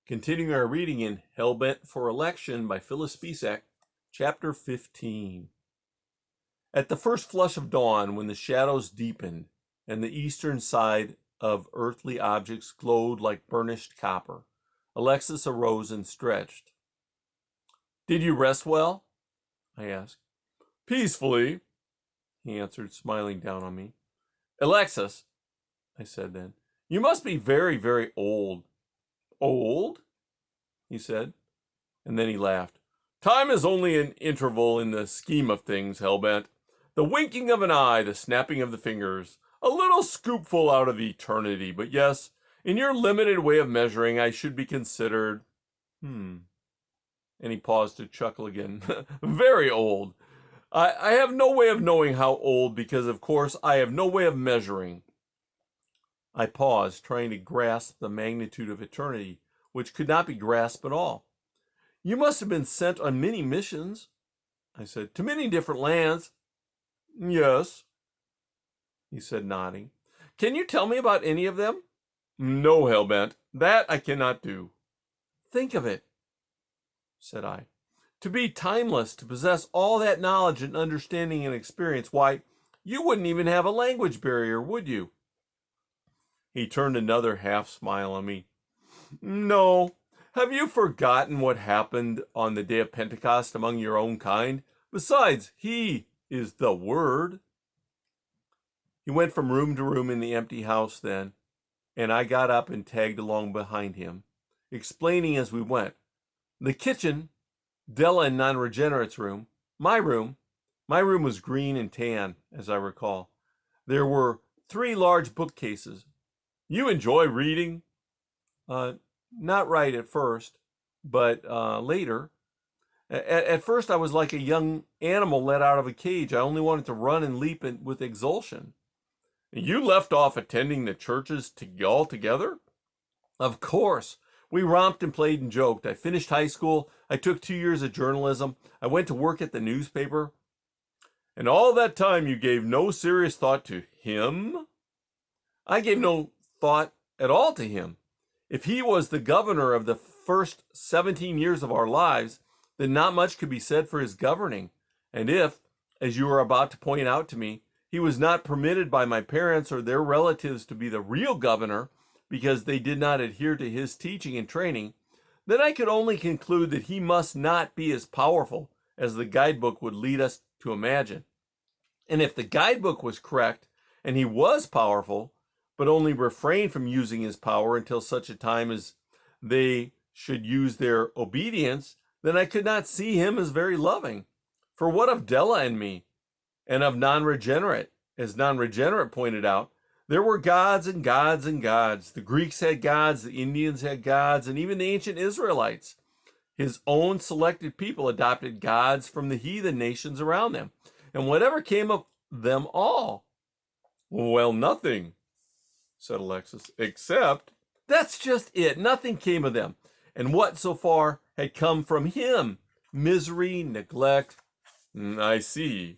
Continuing our reading in Hellbent for Election by Phyllis Speshock, Chapter 15. At the first flush of dawn, when the shadows deepened and the eastern side of earthly objects glowed like burnished copper, Alexis arose and stretched. "Did you rest well?" I asked. "Peacefully," he answered, smiling down on me. "Alexis," I said then, "you must be very, very old." "Old?" he said, and then he laughed. "Time is only an interval in the scheme of things, Hellbent. The winking of an eye, the snapping of the fingers, a little scoopful out of eternity. But yes, in your limited way of measuring, I should be considered, and he paused to chuckle again, very old. I have no way of knowing how old because, of course, I have no way of measuring." I paused, trying to grasp the magnitude of eternity, which could not be grasped at all. "You must have been sent on many missions," I said, "to many different lands." "Yes," he said, nodding. "Can you tell me about any of them?" "No, Hellbent, that I cannot do." "Think of it," said I. "To be timeless, to possess all that knowledge and understanding and experience, why, you wouldn't even have a language barrier, would you?" He turned another half smile on me. "No. Have you forgotten what happened on the day of Pentecost among your own kind? Besides, he is the Word." He went from room to room in the empty house then, and I got up and tagged along behind him, explaining as we went. The kitchen, Della and Non-Regenerate's room, my room was green and tan, as I recall. There were 3 large bookcases. "You enjoy reading?" Not right at first, but later. At first, I was like a young animal let out of a cage. I only wanted to run and leap with exultation. "You left off attending the churches altogether?" "Of course. We romped and played and joked. I finished high school. I took 2 years of journalism. I went to work at the newspaper." "And all that time you gave no serious thought to him?" "I gave no thought at all to him. If he was the governor of the first 17 years of our lives, then not much could be said for his governing. And if, as you are about to point out to me, he was not permitted by my parents or their relatives to be the real governor because they did not adhere to his teaching and training, then I could only conclude that he must not be as powerful as the guidebook would lead us to imagine. And if the guidebook was correct, and he was powerful, but only refrained from using his power until such a time as they should use their obedience, then I could not see him as very loving. For what of Della and me, and of Non-Regenerate? As Non-Regenerate pointed out, there were gods and gods and gods. The Greeks had gods, the Indians had gods, and even the ancient Israelites. His own selected people adopted gods from the heathen nations around them. And whatever came of them all? "Well, nothing," said Alexis, "except—" "That's just it. Nothing came of them. And what so far had come from him? Misery, neglect." "I see,"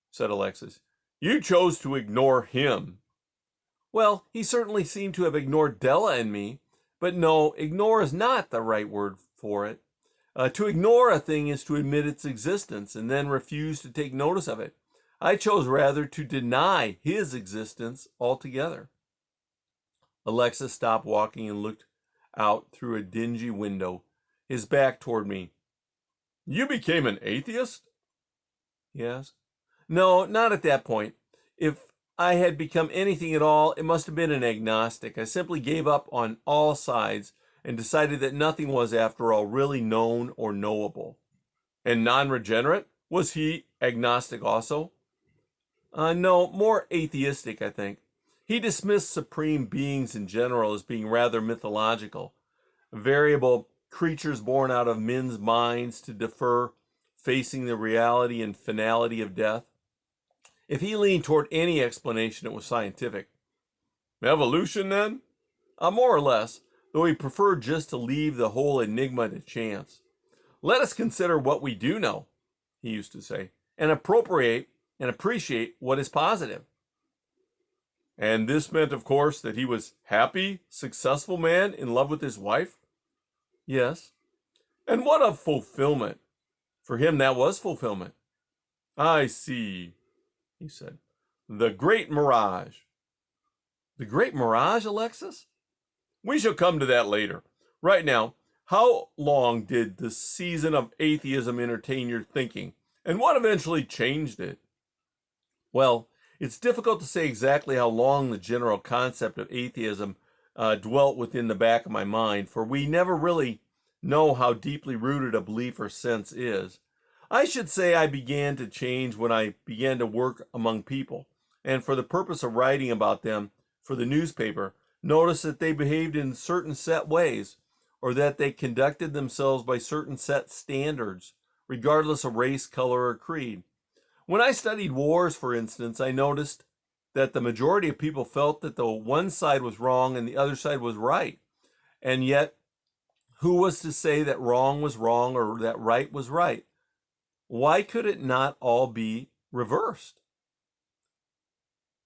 said Alexis. "You chose to ignore him." "Well, he certainly seemed to have ignored Della and me. But no, ignore is not the right word for it. To ignore a thing is to admit its existence and then refuse to take notice of it. I chose rather to deny his existence altogether." Alexis stopped walking and looked out through a dingy window, his back toward me. "You became an atheist?" he asked. "No, not at that point. If I had become anything at all, it must have been an agnostic. I simply gave up on all sides and decided that nothing was, after all, really known or knowable." "And Non-Regenerate? Was he agnostic also?" No, more atheistic, I think. He dismissed supreme beings in general as being rather mythological, variable creatures born out of men's minds to defer facing the reality and finality of death. If he leaned toward any explanation, it was scientific. "Evolution, then?" More or less, though he preferred just to leave the whole enigma to chance. "Let us consider what we do know," he used to say, "and appropriate and appreciate what is positive." And this meant, of course, that he was happy, successful man in love with his wife? Yes. And what of fulfillment? For him, that was fulfillment. I see, he said. The great mirage. The great mirage, Alexis? We shall come to that later. Right now, how long did the season of atheism entertain your thinking, and what eventually changed it? Well, it's difficult to say exactly how long the general concept of atheism dwelt within the back of my mind, for we never really know how deeply rooted a belief or sense is. I should say I began to change when I began to work among people, and for the purpose of writing about them for the newspaper, noticed that they behaved in certain set ways, or that they conducted themselves by certain set standards, regardless of race, color, or creed. When I studied wars, for instance, I noticed that the majority of people felt that the one side was wrong and the other side was right. And yet, who was to say that wrong was wrong or that right was right? Why could it not all be reversed?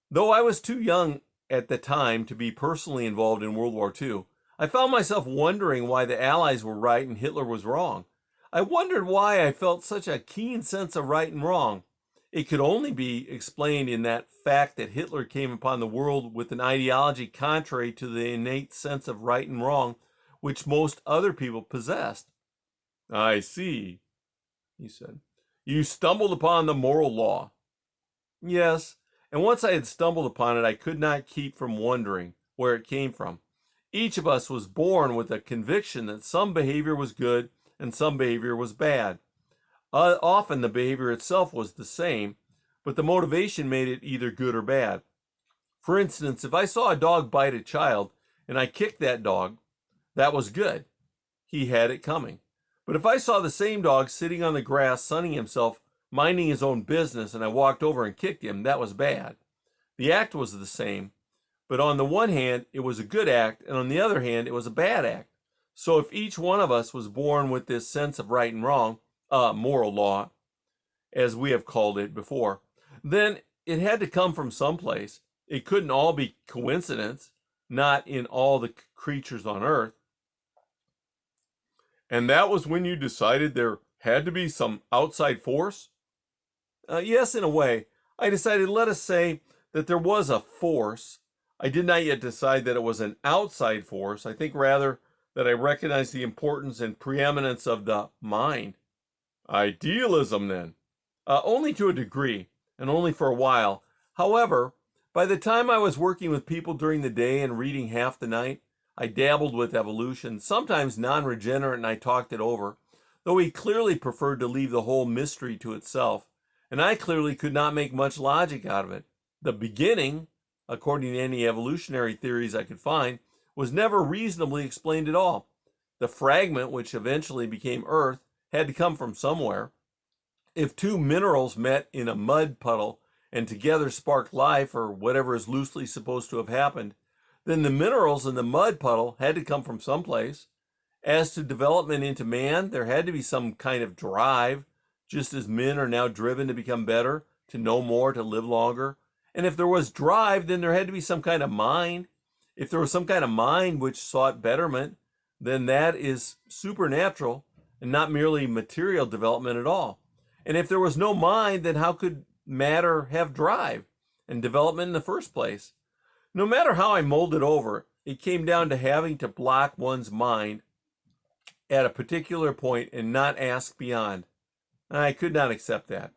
Though I was too young at the time to be personally involved in World War II, I found myself wondering why the Allies were right and Hitler was wrong. I wondered why I felt such a keen sense of right and wrong. It could only be explained in that fact that Hitler came upon the world with an ideology contrary to the innate sense of right and wrong which most other people possessed. I see, he said. You stumbled upon the moral law. Yes, and once I had stumbled upon it, I could not keep from wondering where it came from. Each of us was born with a conviction that some behavior was good and some behavior was bad. Often the behavior itself was the same, but the motivation made it either good or bad. For instance, if I saw a dog bite a child and I kicked that dog, that was good. He had it coming. But if I saw the same dog sitting on the grass sunning himself, minding his own business, and I walked over and kicked him, that was bad. The act was the same, but on the one hand, it was a good act, and on the other hand, it was a bad act. So if each one of us was born with this sense of right and wrong, moral law, as we have called it before, then it had to come from someplace. It couldn't all be coincidence, not in all the creatures on earth. And that was when you decided there had to be some outside force? Yes, in a way. I decided, let us say, that there was a force. I did not yet decide that it was an outside force. I think rather that I recognized the importance and preeminence of the mind. Idealism, then. Only to a degree, and only for a while. However, by the time I was working with people during the day and reading half the night, I dabbled with evolution, sometimes non-regenerate, and I talked it over, though he clearly preferred to leave the whole mystery to itself, and I clearly could not make much logic out of it. The beginning, according to any evolutionary theories I could find, was never reasonably explained at all. The fragment, which eventually became Earth, had to come from somewhere. If two minerals met in a mud puddle and together sparked life, or whatever is loosely supposed to have happened, then the minerals in the mud puddle had to come from someplace. As to development into man, there had to be some kind of drive, just as men are now driven to become better, to know more, to live longer. And if there was drive, then there had to be some kind of mind. If there was some kind of mind which sought betterment, then that is supernatural and not merely material development at all. And if there was no mind, then how could matter have drive and development in the first place? No matter how I molded over, it came down to having to block one's mind at a particular point and not ask beyond. I could not accept that.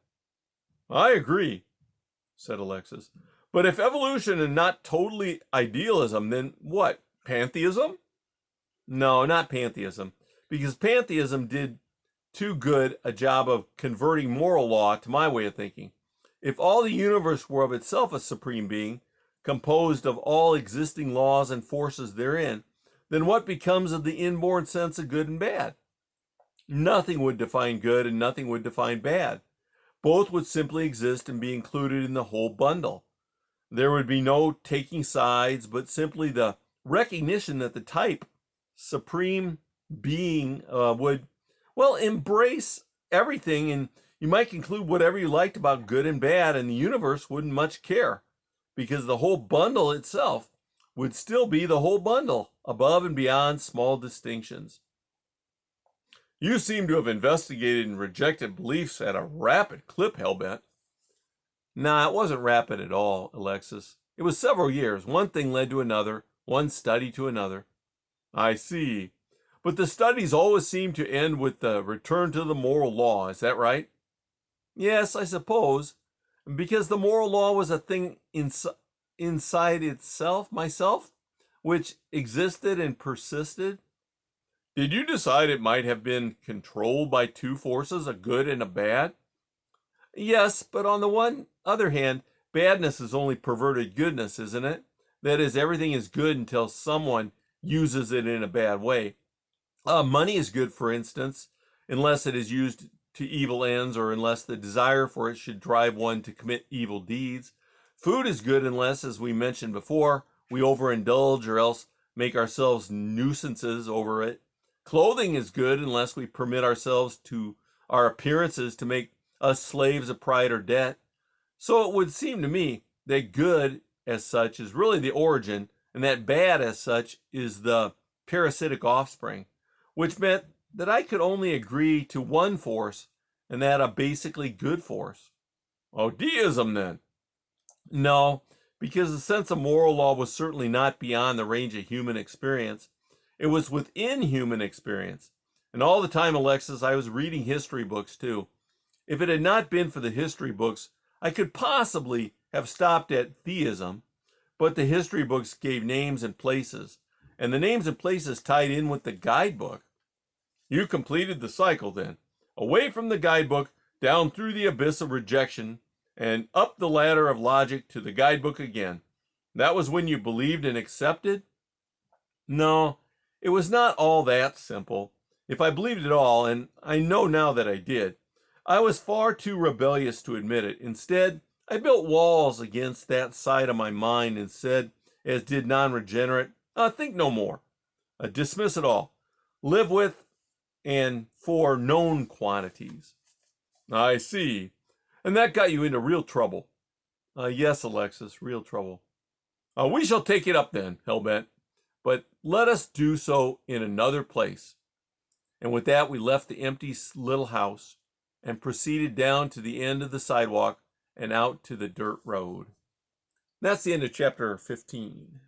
I agree, said Alexis. But if evolution is not totally idealism, then what? Pantheism? No, not pantheism, because pantheism did too good a job of converting moral law to my way of thinking. If all the universe were of itself a supreme being, composed of all existing laws and forces therein, then what becomes of the inborn sense of good and bad? Nothing would define good and nothing would define bad. Both would simply exist and be included in the whole bundle. There would be no taking sides, but simply the recognition that the type, supreme being, would, embrace everything, and you might conclude whatever you liked about good and bad, and the universe wouldn't much care, because the whole bundle itself would still be the whole bundle, above and beyond small distinctions. You seem to have investigated and rejected beliefs at a rapid clip, Hellbent. Nah, it wasn't rapid at all, Alexis. It was several years. One thing led to another, one study to another. I see. But the studies always seem to end with the return to the moral law, is that right? Yes, I suppose. Because the moral law was a thing inside itself, myself, which existed and persisted. Did you decide it might have been controlled by two forces, a good and a bad? Yes, but on the other hand, badness is only perverted goodness, isn't it? That is, everything is good until someone uses it in a bad way. Money is good, for instance, unless it is used to evil ends or unless the desire for it should drive one to commit evil deeds. Food is good unless, as we mentioned before, we overindulge or else make ourselves nuisances over it. Clothing is good unless we permit ourselves to our appearances to make us slaves of pride or debt. So it would seem to me that good as such is really the origin, and that bad as such is the parasitic offspring, which meant that I could only agree to one force, and that a basically good force. Oh, deism then? No, because the sense of moral law was certainly not beyond the range of human experience. It was within human experience. And all the time, Alexis, I was reading history books too. If it had not been for the history books, I could possibly have stopped at theism, but the history books gave names and places, and the names and places tied in with the guidebook. You completed the cycle then, away from the guidebook, down through the abyss of rejection, and up the ladder of logic to the guidebook again. That was when you believed and accepted? No, it was not all that simple. If I believed it all, and I know now that I did, I was far too rebellious to admit it. Instead, I built walls against that side of my mind and said, as did non-regenerate, think no more. Dismiss it all. Live with and for known quantities. I see. And that got you into real trouble. Yes, Alexis, real trouble. We shall take it up then, Hellbent. But let us do so in another place. And with that, we left the empty little house and proceeded down to the end of the sidewalk and out to the dirt road. That's the end of chapter 15.